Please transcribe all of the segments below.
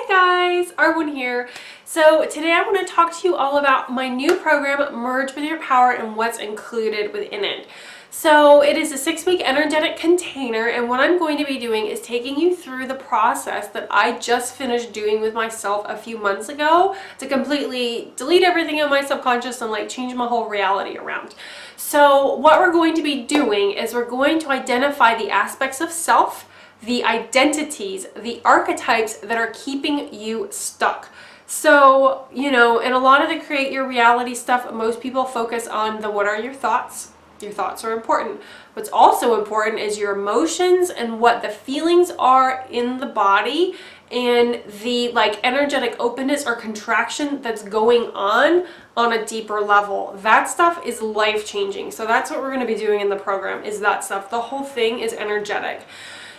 Hey guys, Arwen here. So today I want to talk to you all about my new program, Merge with Your Power, and what's included within it. So it is a 6-week energetic container, and what I'm going to be doing is taking you through the process that I just finished doing with myself a few months ago to completely delete everything in my subconscious and like change my whole reality around. So what we're going to be doing is we're going to identify the aspects of self, the identities, the archetypes that are keeping you stuck. So, in a lot of the create your reality stuff, most people focus on the what are your thoughts. Your thoughts are important. What's also important is your emotions and what the feelings are in the body and the energetic openness or contraction that's going on a deeper level. That stuff is life-changing. So that's what we're going to be doing in the program, is that stuff. The whole thing is energetic.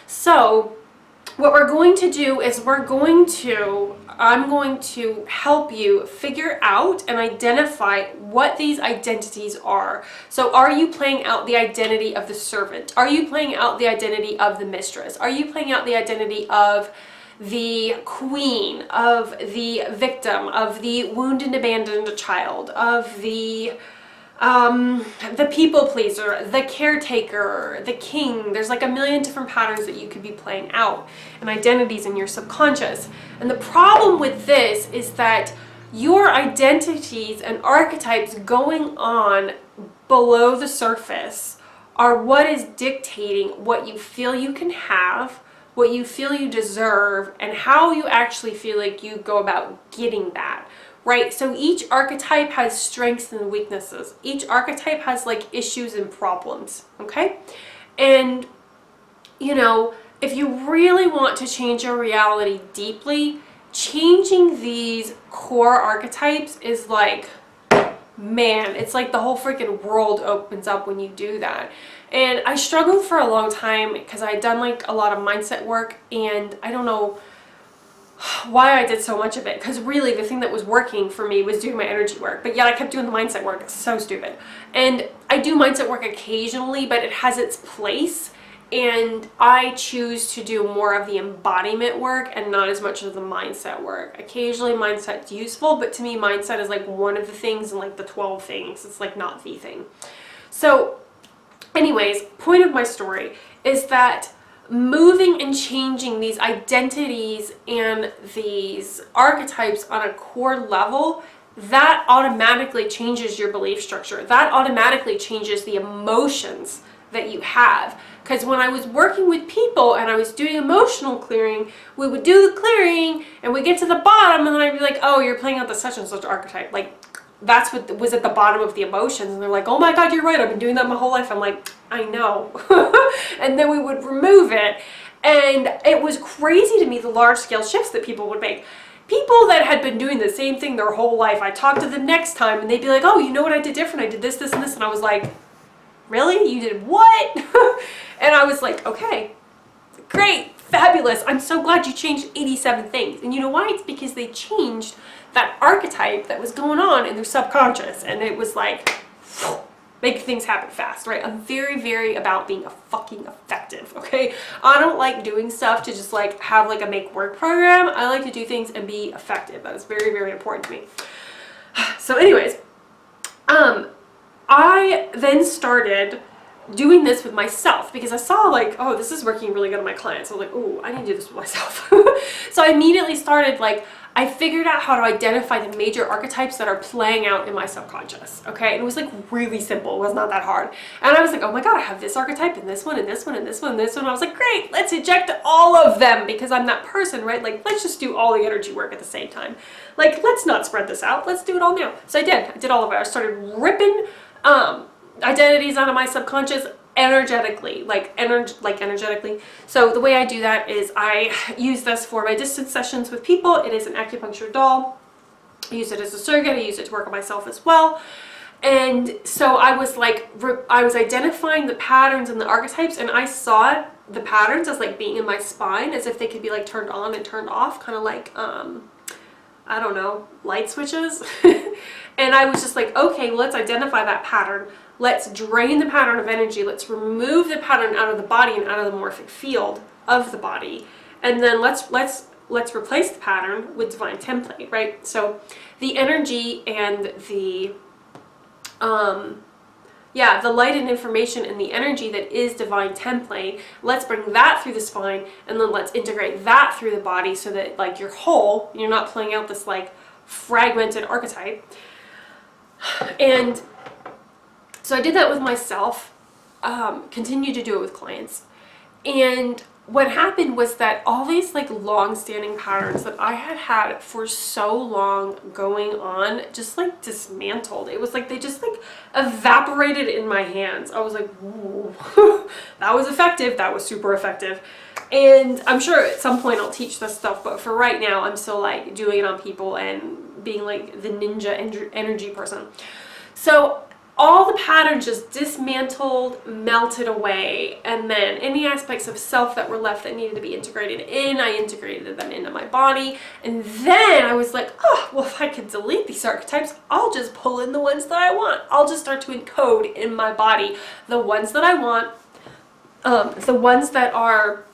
So what we're going to do is I'm going to help you figure out and identify what these identities are. So are you playing out the identity of the servant? Are you playing out the identity of the mistress? Are you playing out the identity of the queen, of the victim, of the wounded and abandoned child, of the people pleaser, the caretaker, the king? There's like a million different patterns that you could be playing out and identities in your subconscious. And the problem with this is that your identities and archetypes going on below the surface are what is dictating what you feel you can have, what you feel you deserve, and how you actually feel like you go about getting that. Right? So each archetype has strengths and weaknesses. Each archetype has issues and problems, okay? And, if you really want to change your reality deeply, changing these core archetypes is man, it's like the whole freaking world opens up when you do that. And I struggled for a long time because I had done a lot of mindset work, and I don't know why I did so much of it, because really the thing that was working for me was doing my energy work, but yet I kept doing the mindset work. It's so stupid. And I do mindset work occasionally, but it has its place, and I choose to do more of the embodiment work and not as much of the mindset work. Occasionally mindset's useful, but to me mindset is one of the things in the 12 things. It's not the thing. So anyways, point of my story is that moving and changing these identities and these archetypes on a core level, that automatically changes your belief structure. That automatically changes the emotions that you have. Because when I was working with people and I was doing emotional clearing, we would do the clearing and we get to the bottom, and then I'd be like, oh, you're playing out the such and such archetype. That's what was at the bottom of the emotions. And they're like, oh my God, you're right. I've been doing that my whole life. I'm like, I know. And then we would remove it. And it was crazy to me, the large scale shifts that people would make. People that had been doing the same thing their whole life, I talked to them next time and they'd be like, oh, you know what I did different? I did this, this, and this. And I was like, really? You did what? And I was like, okay, great, fabulous. I'm so glad you changed 87 things. And you know why? It's because they changed that archetype that was going on in their subconscious, and it was make things happen fast, right? I'm very, very about being fucking effective, okay? I don't like doing stuff to just have a make work program. I like to do things and be effective. That is very, very important to me. So anyways, I then started doing this with myself because I saw oh, this is working really good on my clients. So I was like, oh, I need to do this with myself. So I immediately started I figured out how to identify the major archetypes that are playing out in my subconscious, okay? And it was really simple. It was not that hard. And I was like, oh my God, I have this archetype and this one and this one and this one and this one. I was like, great, let's eject all of them because I'm that person, right? Let's just do all the energy work at the same time. Let's not spread this out. Let's do it all now. So I did all of it. I started ripping identities out of my subconscious energetically, energetically. So the way I do that is I use this for my distance sessions with people. It is an acupuncture doll. I use it as a surrogate. I use it to work on myself as well. And so I was I was identifying the patterns and the archetypes, and I saw the patterns as being in my spine, as if they could be turned on and turned off, kind of I don't know, light switches. And I was just okay, well, let's identify that pattern. Let's drain the pattern of energy. Let's remove the pattern out of the body and out of the morphic field of the body. And then let's let's replace the pattern with divine template, right? So the energy and the the light and information and the energy that is divine template, let's bring that through the spine, and then let's integrate that through the body so that like you're whole, you're not playing out this like fragmented archetype. And so I did that with myself, continue to do it with clients. And what happened was that all these like long-standing patterns that I had had for so long going on just like dismantled. It was like they just like evaporated in my hands. I was like, whoa, that was effective. That was super effective. And I'm sure at some point I'll teach this stuff, but for right now I'm still like doing it on people and being like the ninja energy person. So all the patterns just dismantled, melted away, and then any aspects of self that were left that needed to be integrated in, I integrated them into my body. And then I was like, oh, well, if I could delete these archetypes, I'll just pull in the ones that I want. I'll just start to encode in my body the ones that I want, the ones that are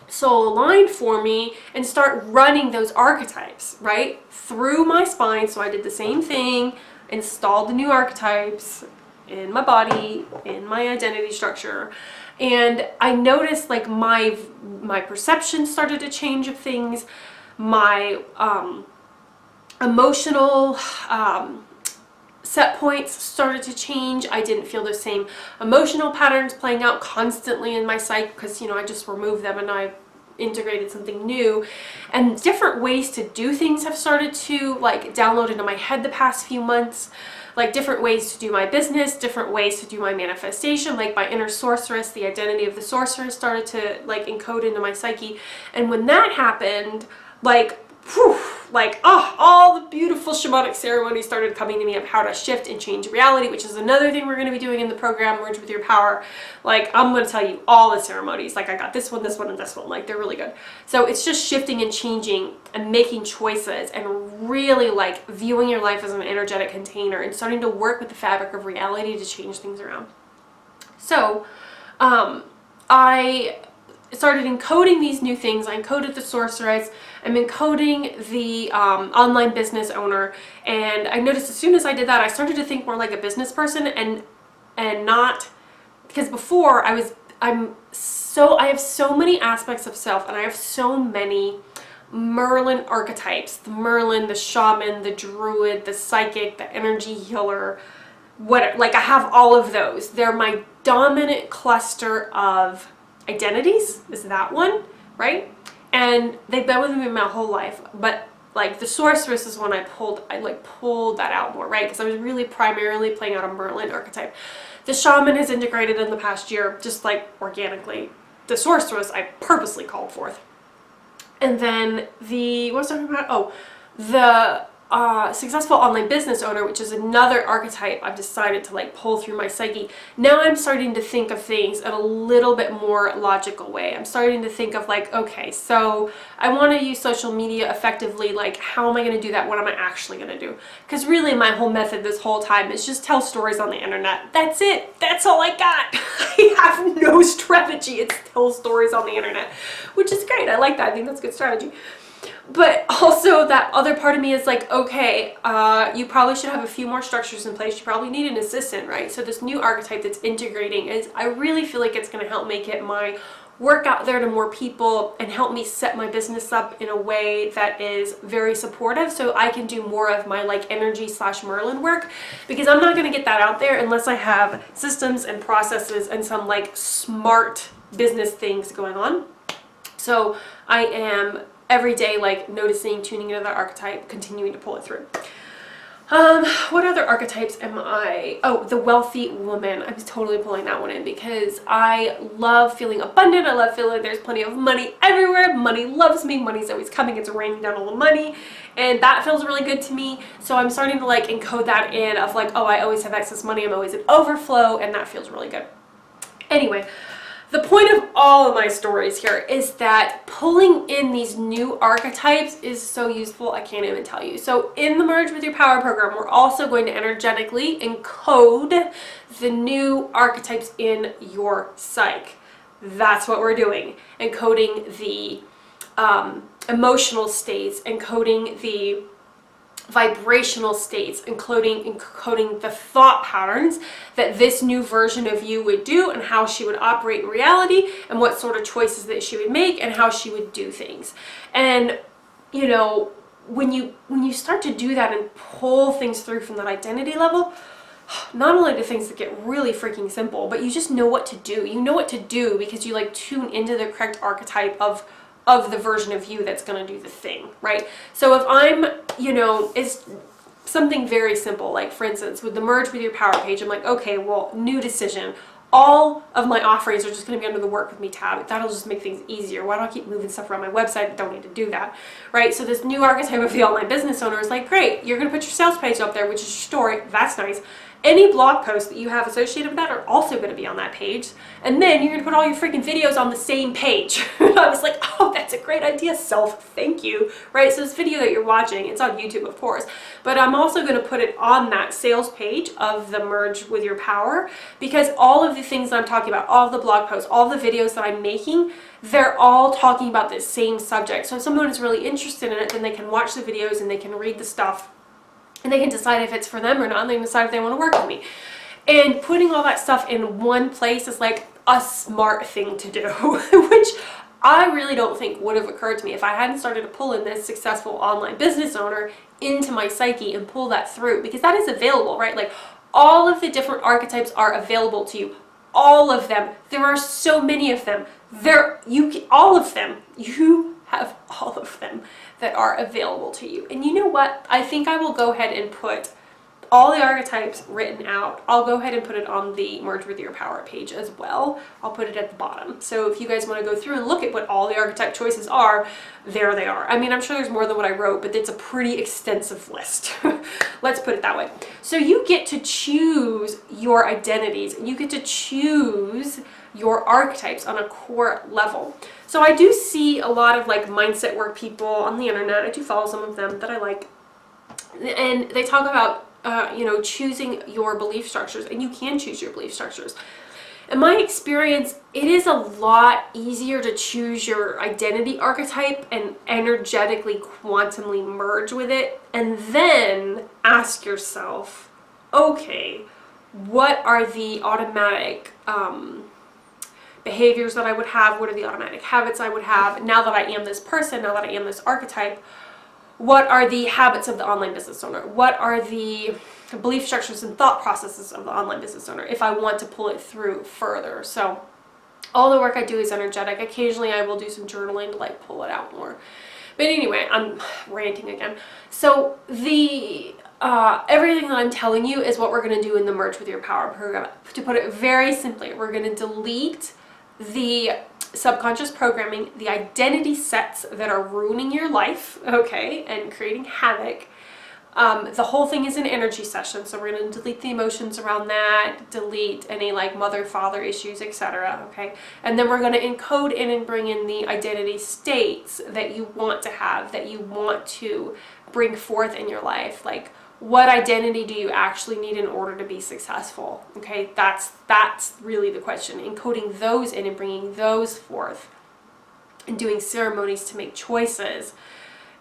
soul aligned for me, and start running those archetypes, right, through my spine. So I did the same thing, installed the new archetypes in my body, in my identity structure, and I noticed like my perception started to change of things, my emotional set points started to change. I didn't feel the same emotional patterns playing out constantly in my psyche because, you know, I just removed them and I integrated something new. And different ways to do things have started to like download into my head the past few months, like different ways to do my business, different ways to do my manifestation, like my inner sorceress, the identity of the sorceress started to like encode into my psyche. And when that happened, like whew, like all the beautiful shamanic ceremonies started coming to me of how to shift and change reality, which is another thing we're going to be doing in the program, Merge With Your Power. Like I'm going to tell you all the ceremonies. Like I got this one, and this one. Like they're really good. So it's just shifting and changing and making choices and really like viewing your life as an energetic container and starting to work with the fabric of reality to change things around. So I started encoding these new things. I encoded the sorceress. I'm encoding the online business owner, and I noticed as soon as I did that, I started to think more like a business person, and not, because before I have so many aspects of self, and I have so many Merlin archetypes: the Merlin, the shaman, the druid, the psychic, the energy healer. Like I have all of those. They're my dominant cluster of identities, is that one, right? And they've been with me my whole life, but like the sorceress is when I pulled that out more, right? Because I was really primarily playing out a Merlin archetype. The shaman has integrated in the past year, just like organically. The sorceress I purposely called forth. And then what was I talking about? Oh, the successful online business owner, which is another archetype I've decided to like pull through my psyche. Now I'm starting to think of things in a little bit more logical way. I'm starting to think of like, okay, so I want to use social media effectively. Like, how am I going to do that? What am I actually going to do? Because really my whole method this whole time is just tell stories on the internet. That's it. That's all I got. I have no strategy. It's tell stories on the internet, which is great. I like that. I think that's good strategy. But also that other part of me is like, okay, you probably should have a few more structures in place. You probably need an assistant, right? So this new archetype that's integrating is, I really feel like it's going to help make it my work out there to more people and help me set my business up in a way that is very supportive, so I can do more of my like energy / Merlin work, because I'm not going to get that out there unless I have systems and processes and some like smart business things going on. So I am every day like noticing, tuning into that archetype, continuing to pull it through. What other archetypes am I? Oh, the wealthy woman. I'm totally pulling that one in because I love feeling abundant. I love feeling there's plenty of money everywhere. Money loves me. Money's always coming. It's raining down all the money. And that feels really good to me. So I'm starting to like encode that in of like, oh, I always have excess money. I'm always in overflow. And that feels really good. Anyway, the point of all of my stories here is that pulling in these new archetypes is so useful, I can't even tell you. So in the Merge With Your Power program, we're also going to energetically encode the new archetypes in your psyche. That's what we're doing. Encoding the emotional states, encoding the vibrational states, encoding the thought patterns that this new version of you would do, and how she would operate in reality, and what sort of choices that she would make, and how she would do things. And you know, when you start to do that and pull things through from that identity level, not only do things get really freaking simple, but you just know what to do. You know what to do because you like tune into the correct archetype of the version of you that's going to do the thing, right? So if I'm, you know, it's something very simple, like for instance, with the Merge with Your Power page, I'm like, okay, well, new decision. All of my offerings are just going to be under the Work With Me tab. That'll just make things easier. Why don't I keep moving stuff around my website? I don't need to do that, right? So this new archetype of the online business owner is like, great, you're going to put your sales page up there, which is your story. That's nice. Any blog posts that you have associated with that are also going to be on that page. And then you're going to put all your freaking videos on the same page. I was like, oh, that's a great idea, self. Thank you. Right? So this video that you're watching, it's on YouTube, of course. But I'm also going to put it on that sales page of the Merge With Your Power, because all of the things that I'm talking about, all of the blog posts, all the videos that I'm making, they're all talking about this same subject. So if someone is really interested in it, then they can watch the videos and they can read the stuff, and they can decide if it's for them or not, and they can decide if they want to work with me. And putting all that stuff in one place is like a smart thing to do, which I really don't think would have occurred to me if I hadn't started to pull in this successful online business owner into my psyche and pull that through, because that is available, right? Like all of the different archetypes are available to you. All of them. There are so many of them. All of them. You have all of them that are available to you. And you know what? I think I will go ahead and put all the archetypes written out. I'll go ahead and put it on the Merge With Your Power page as well. I'll put it at the bottom. So if you guys want to go through and look at what all the archetype choices are, there they are. I mean, I'm sure there's more than what I wrote, but it's a pretty extensive list. Let's put it that way. So you get to choose your identities, and you get to choose your archetypes on a core level. So I do see a lot of like mindset work people on the internet. I do follow some of them that I like. And they talk about, choosing your belief structures, and you can choose your belief structures. In my experience, it is a lot easier to choose your identity archetype and energetically, quantumly merge with it, and then ask yourself, okay, what are the automatic behaviors that I would have? What are the automatic habits I would have now that I am this person, now that I am this archetype? What are the habits of the online business owner? What are the belief structures and thought processes of the online business owner if I want to pull it through further? So all the work I do is energetic. Occasionally I will do some journaling to like pull it out more. But anyway, I'm ranting again. So the everything that I'm telling you is what we're going to do in the Merge With Your Power program. To put it very simply, we're going to delete the subconscious programming, the identity sets that are ruining your life, okay, and creating havoc. The whole thing is an energy session, so we're going to delete the emotions around that, delete any like mother-father issues, etc., okay? And then we're going to encode in and bring in the identity states that you want to have, that you want to bring forth in your life. Like, what identity do you actually need in order to be successful? Okay, that's really the question. Encoding those in and bringing those forth and doing ceremonies to make choices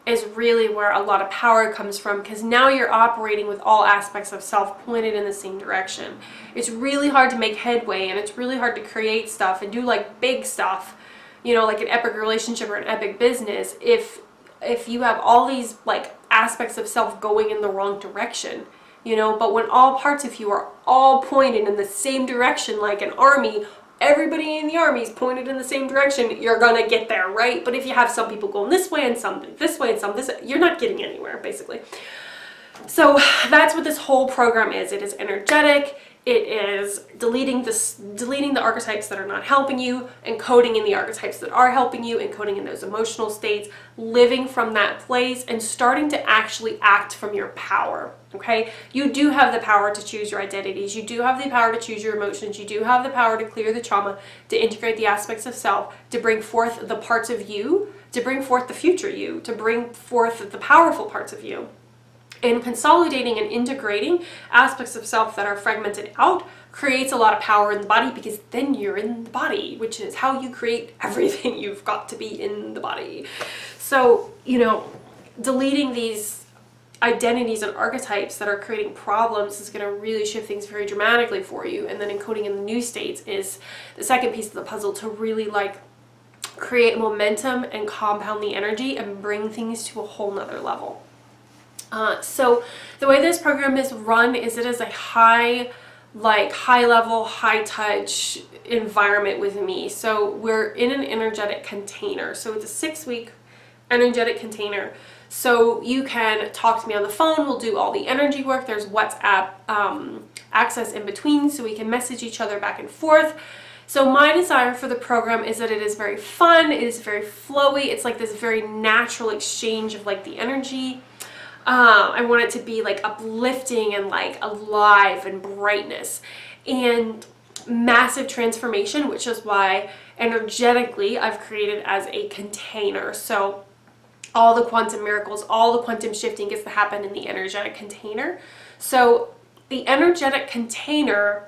is really where a lot of power comes from, because now you're operating with all aspects of self pointed in the same direction. It's really hard to make headway, and it's really hard to create stuff and do like big stuff, like an epic relationship or an epic business, if you have all these like aspects of self going in the wrong direction, but when all parts of you are all pointed in the same direction, like an army, everybody in the army is pointed in the same direction, you're gonna get there, right? But if you have some people going this way and some this way and some this way, you're not getting anywhere, basically. So that's what this whole program is. It is energetic. It is deleting the archetypes that are not helping you, encoding in the archetypes that are helping you, encoding in those emotional states, living from that place, and starting to actually act from your power, okay? You do have the power to choose your identities. You do have the power to choose your emotions. You do have the power to clear the trauma, to integrate the aspects of self, to bring forth the parts of you, to bring forth the future you, to bring forth the powerful parts of you. And consolidating and integrating aspects of self that are fragmented out creates a lot of power in the body, because then you're in the body, which is how you create everything. You've got to be in the body. So, you know, deleting these identities and archetypes that are creating problems is going to really shift things very dramatically for you. And then encoding in the new states is the second piece of the puzzle to really like create momentum and compound the energy and bring things to a whole nother level. So the way this program is run is it is a high level, high touch environment with me. So we're in an energetic container. So it's a 6-week energetic container. So you can talk to me on the phone. We'll do all the energy work. There's WhatsApp access in between, so we can message each other back and forth. So my desire for the program is that it is very fun. It is very flowy. It's like this very natural exchange of like the energy. I want it to be like uplifting and like alive and brightness and massive transformation, which is why energetically I've created as a container. So all the quantum miracles, all the quantum shifting gets to happen in the energetic container. So the energetic container,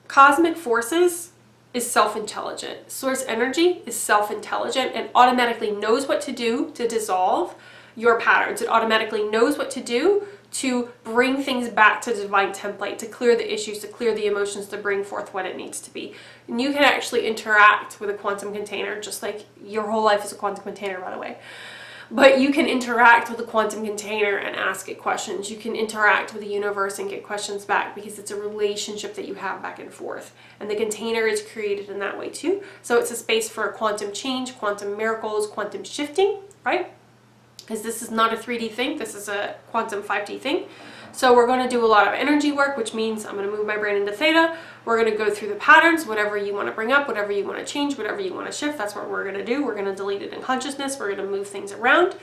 cosmic forces, is self-intelligent. Source energy is self-intelligent and automatically knows what to do to dissolve your patterns. It automatically knows what to do to bring things back to the divine template, to clear the issues, to clear the emotions, to bring forth what it needs to be. And you can actually interact with a quantum container, just like your whole life is a quantum container, by the way. But you can interact with the quantum container and ask it questions. You can interact with the universe and get questions back, because it's a relationship that you have back and forth. And the container is created in that way too. So it's a space for quantum change, quantum miracles, quantum shifting, right? Because this is not a 3D thing. This is a quantum 5D thing. So we're going to do a lot of energy work, which means I'm going to move my brain into theta. We're going to go through the patterns, whatever you want to bring up, whatever you want to change, whatever you want to shift. That's what we're going to do. We're going to delete it in consciousness. We're going to move things around.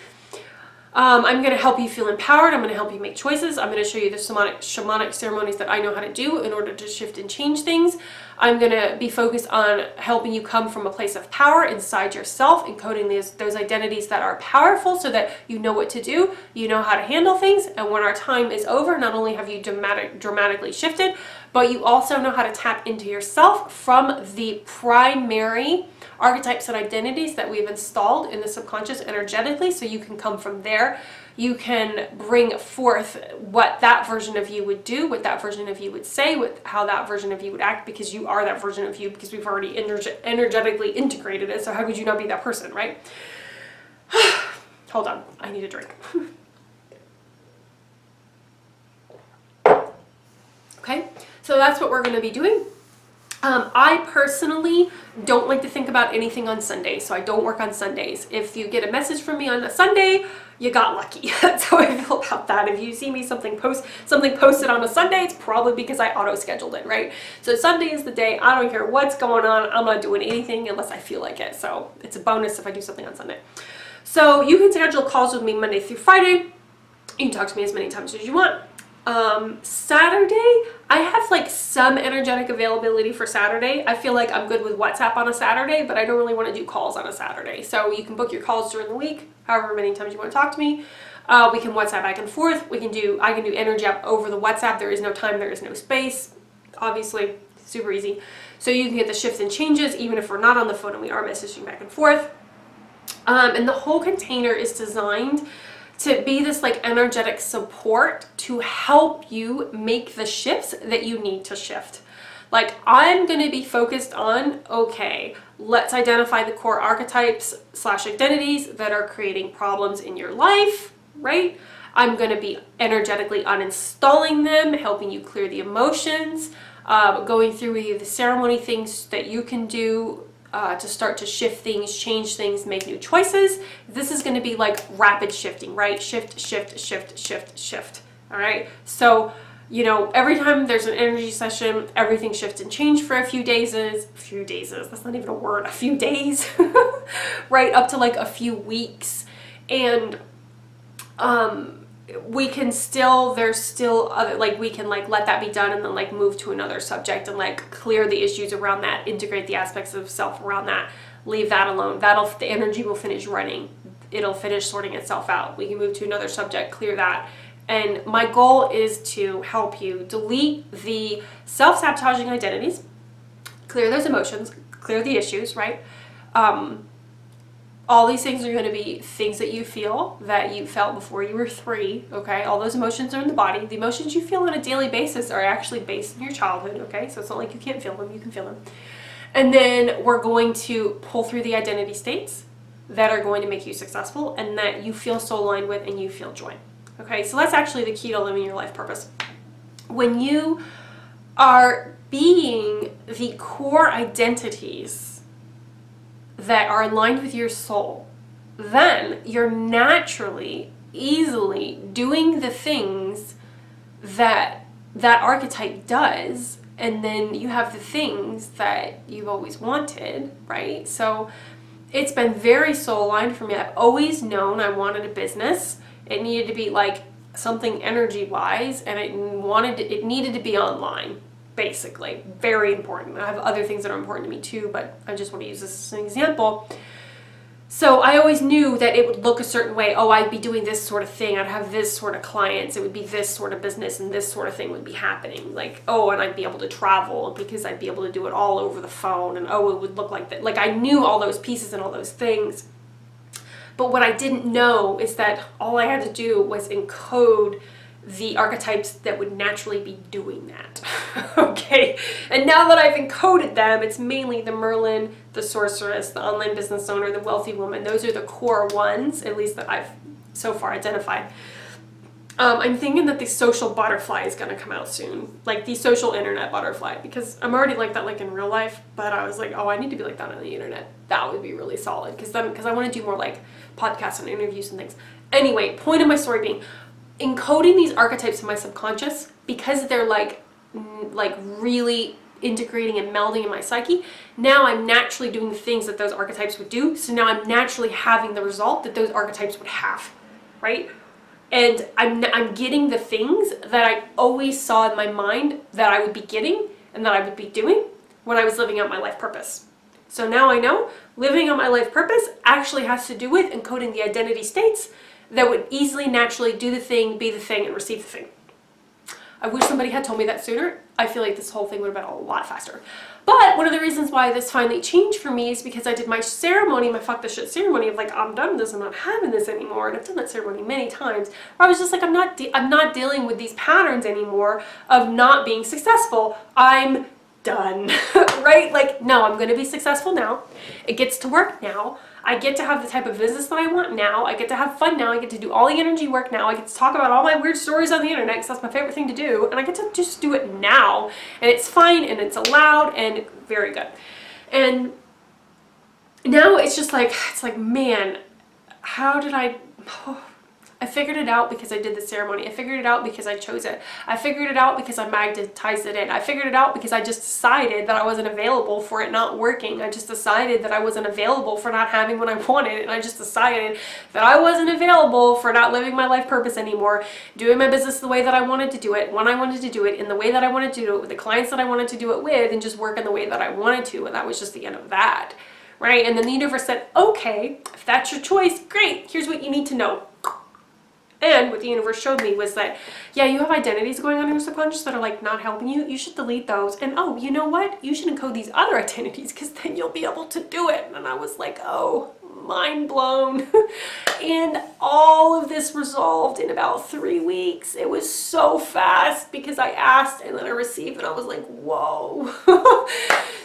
I'm going to help you feel empowered. I'm going to help you make choices. I'm going to show you the shamanic ceremonies that I know how to do in order to shift and change things. I'm going to be focused on helping you come from a place of power inside yourself, encoding those identities that are powerful so that you know what to do, you know how to handle things, and when our time is over, not only have you dramatically shifted, but you also know how to tap into yourself from the primary archetypes and identities that we've installed in the subconscious energetically, so you can come from there. You can bring forth what that version of you would do, what that version of you would say, how that version of you would act, because you are that version of you, because we've already energetically integrated it. So how could you not be that person, right? Hold on, I need a drink. Okay, so that's what we're going to be doing. I personally don't like to think about anything on Sundays, so I don't work on Sundays. If you get a message from me on a Sunday, you got lucky. That's how I feel about that. If you see me something posted on a Sunday, it's probably because I auto-scheduled it, right? So Sunday is the day. I don't care what's going on. I'm not doing anything unless I feel like it. So it's a bonus if I do something on Sunday. So you can schedule calls with me Monday through Friday. You can talk to me as many times as you want. Saturday, I have like some energetic availability for Saturday. I feel like I'm good with WhatsApp on a Saturday, but I don't really want to do calls on a Saturday. So you can book your calls during the week, however many times you want to talk to me. We can WhatsApp back and forth. I can do energy up over the WhatsApp. There is no time, there is no space. Obviously, super easy. So you can get the shifts and changes even if we're not on the phone and we are messaging back and forth. And the whole container is designed to be this like energetic support to help you make the shifts that you need to shift. Like, I'm going to be focused on, okay, let's identify the core archetypes / identities that are creating problems in your life, right? I'm going to be energetically uninstalling them, helping you clear the emotions, going through with you the ceremony things that you can do to start to shift things, change things, make new choices. This is going to be like rapid shifting, right? Shift, shift, shift, shift, shift. All right. So, you know, every time there's an energy session, everything shifts and change for a few days. That's not even a word. A few days, right? Up to like a few weeks. And, we can still, there's still other, like, we can like let that be done and then like move to another subject and like clear the issues around that, integrate the aspects of self around that, leave that alone. The energy will finish running. It'll finish sorting itself out. We can move to another subject, clear that, And my goal is to help you delete the self-sabotaging identities, clear those emotions, clear the issues, right? All these things are going to be things that you feel that you felt before you were 3, okay? All those emotions are in the body. The emotions you feel on a daily basis are actually based in your childhood, okay? So it's not like you can't feel them, you can feel them. And then we're going to pull through the identity states that are going to make you successful and that you feel so aligned with and you feel joy, okay? So that's actually the key to living your life purpose. When you are being the core identities that are aligned with your soul, then you're naturally, easily doing the things that that archetype does, and then you have the things that you've always wanted, right? So it's been very soul aligned for me. I've always known I wanted a business. It needed to be like something energy wise, and it needed to be online. Basically, very important. I have other things that are important to me too, but I just want to use this as an example. So I always knew that it would look a certain way. Oh, I'd be doing this sort of thing. I'd have this sort of clients. It would be this sort of business and this sort of thing would be happening. Like, oh, and I'd be able to travel because I'd be able to do it all over the phone. And oh, it would look like that. Like I knew all those pieces and all those things. But what I didn't know is that all I had to do was encode the archetypes that would naturally be doing that. Okay, and now that I've encoded them, it's mainly the Merlin, the sorceress, the online business owner, the wealthy woman. Those are the core ones, at least that I've so far identified. I'm thinking that the social butterfly is going to come out soon, like the social internet butterfly, because I'm already like that like in real life, but I was like, oh, I need to be like that on the internet. That would be really solid, because I want to do more like podcasts and interviews and things. Anyway, point of my story being, encoding these archetypes in my subconscious, because they're like really integrating and melding in my psyche, now I'm naturally doing the things that those archetypes would do. So now I'm naturally having the result that those archetypes would have, right? And I'm getting the things that I always saw in my mind that I would be getting and that I would be doing when I was living out my life purpose. So now I know living out my life purpose actually has to do with encoding the identity states that would easily, naturally do the thing, be the thing, and receive the thing. I wish somebody had told me that sooner. I feel like this whole thing would have been a lot faster. But one of the reasons why this finally changed for me is because I did my ceremony, my fuck this shit ceremony of like, I'm done with this, I'm not having this anymore. And I've done that ceremony many times where I was just like, I'm not dealing with these patterns anymore of not being successful. I'm done, right? Like, no, I'm going to be successful now. It gets to work now. I get to have the type of business that I want now. I get to have fun now. I get to do all the energy work now. I get to talk about all my weird stories on the internet because that's my favorite thing to do. And I get to just do it now. And it's fine and it's allowed and very good. And now it's just like, man, how did I figured it out because I did the ceremony. I figured it out because I chose it. I figured it out because I magnetized it in. I figured it out because I just decided that I wasn't available for it not working. I just decided that I wasn't available for not having what I wanted. And I just decided that I wasn't available for not living my life purpose anymore, doing my business the way that I wanted to do it, when I wanted to do it, in the way that I wanted to do it, with the clients that I wanted to do it with, and just work in the way that I wanted to. And that was just the end of that. Right? And then the universe said, okay, if that's your choice, great. Here's what you need to know. And what the universe showed me was that, yeah, you have identities going on in your subconscious that are like not helping you. You should delete those. And oh, you know what? You should encode these other identities because then you'll be able to do it. And I was like, oh, mind blown. And all of this resolved in about 3 weeks. It was so fast because I asked and then I received and I was like, whoa.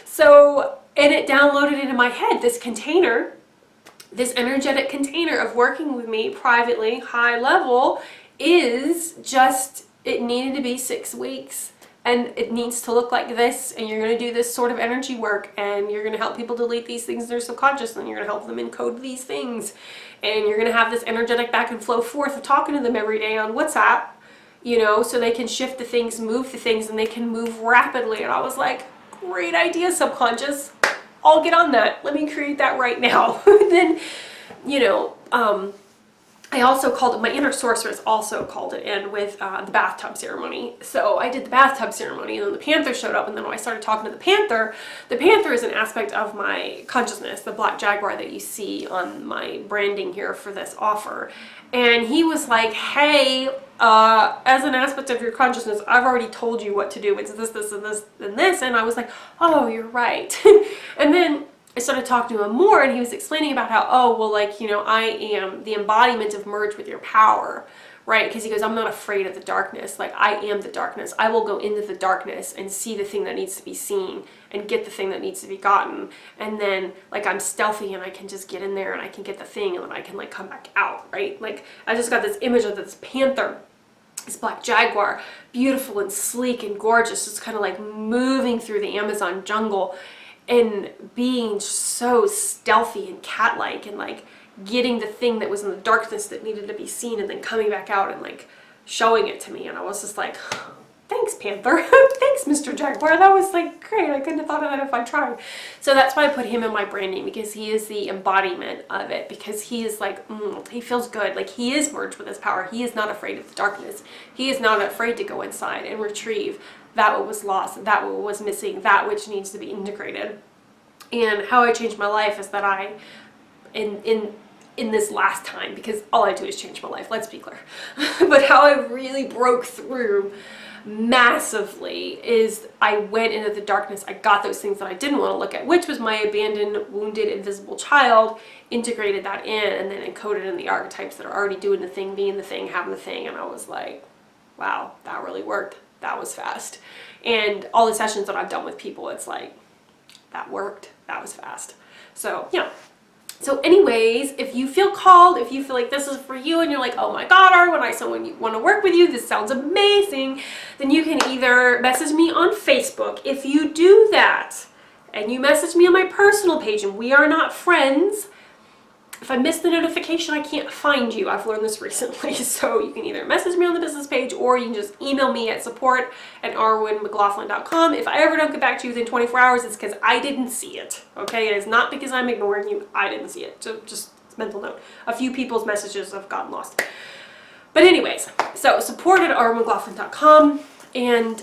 So, and it downloaded into my head, this container, this energetic container of working with me privately, high level, is just, it needed to be 6 weeks. And it needs to look like this, and you're going to do this sort of energy work, and you're going to help people delete these things in their subconscious, and you're going to help them encode these things. And you're going to have this energetic back and flow forth of talking to them every day on WhatsApp, you know, so they can shift the things, move the things, and they can move rapidly. And I was like, great idea, subconscious. I'll get on that. Let me create that right now. Then, you know, I also called it, my inner sorceress also called it in with the bathtub ceremony. So I did the bathtub ceremony, and then the panther showed up, and then when I started talking to the panther is an aspect of my consciousness, the black jaguar that you see on my branding here for this offer. And he was like, hey, as an aspect of your consciousness, I've already told you what to do. It's this, this, and this, and this. And I was like, oh, you're right. And then I started talking to him more, and he was explaining about how, oh, well, like, you know, I am the embodiment of merge with your power, right? Because he goes, I'm not afraid of the darkness. Like, I am the darkness. I will go into the darkness and see the thing that needs to be seen and get the thing that needs to be gotten. And then, like, I'm stealthy and I can just get in there and I can get the thing and then I can, like, come back out, right? Like, I just got this image of this panther, this black jaguar, beautiful and sleek and gorgeous, just kind of like moving through the Amazon jungle and being so stealthy and cat-like and like getting the thing that was in the darkness that needed to be seen and then coming back out and like showing it to me. And I was just like, thanks, Panther. Thanks, Mr. Jaguar. That was like great. I couldn't have thought of that if I tried. So that's why I put him in my branding, because he is the embodiment of it, because he is like, he feels good. Like, he is merged with his power. He is not afraid of the darkness. He is not afraid to go inside and retrieve that what was lost, that what was missing, that which needs to be integrated. And how I changed my life is that I, in this last time, because all I do is change my life, let's be clear, but how I really broke through massively is I went into the darkness. I got those things that I didn't want to look at, which was my abandoned, wounded, invisible child, integrated that in, and then encoded in the archetypes that are already doing the thing, being the thing, having the thing. And I was like, wow, that really worked. That was fast. And all the sessions that I've done with people, it's like, that worked. That was fast. So, yeah. So anyways, if you feel called, if you feel like this is for you and you're like, oh my God, Ar, when I someone want to work with you, this sounds amazing, then you can either message me on Facebook. If you do that and you message me on my personal page and we are not friends, if I miss the notification, I can't find you. I've learned this recently. So you can either message me on the business page or you can just email me at support@arwinmclaughlin.com. If I ever don't get back to you within 24 hours, it's because I didn't see it. Okay? It is not because I'm ignoring you. I didn't see it. So just mental note. A few people's messages have gotten lost. But anyways, so support@arwinmclaughlin.com. And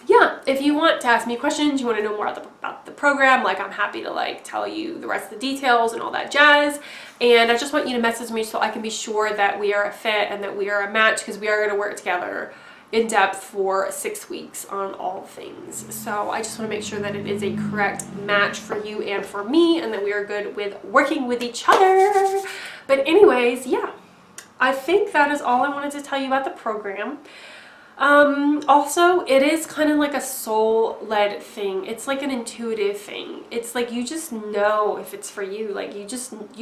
yeah, if you want to ask me questions, you want to know more about the program, like, I'm happy to like tell you the rest of the details and all that jazz. And I just want you to message me so I can be sure that we are a fit and that we are a match, because we are going to work together in depth for 6 weeks on all things. So I just want to make sure that it is a correct match for you and for me, and that we are good with working with each other. But anyways, yeah, I think that is all I wanted to tell you about the program. Also, it is kind of like a soul-led thing. It's like an intuitive thing. It's like you just know if it's for you. Like, you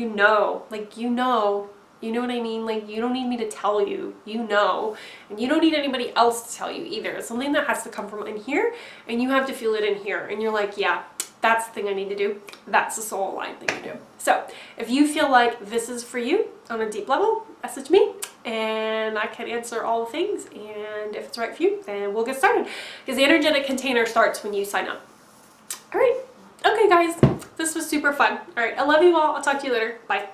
know, like, you know what I mean? Like, you don't need me to tell you, you know, and you don't need anybody else to tell you either. It's something that has to come from in here, and you have to feel it in here, and you're like, yeah, that's the thing I need to do. That's the soul-aligned thing to do. So if you feel like this is for you on a deep level, message me and I can answer all the things. And if it's right for you, then we'll get started, because the energetic container starts when you sign up. All right. Okay, guys, this was super fun. All right. I love you all. I'll talk to you later. Bye.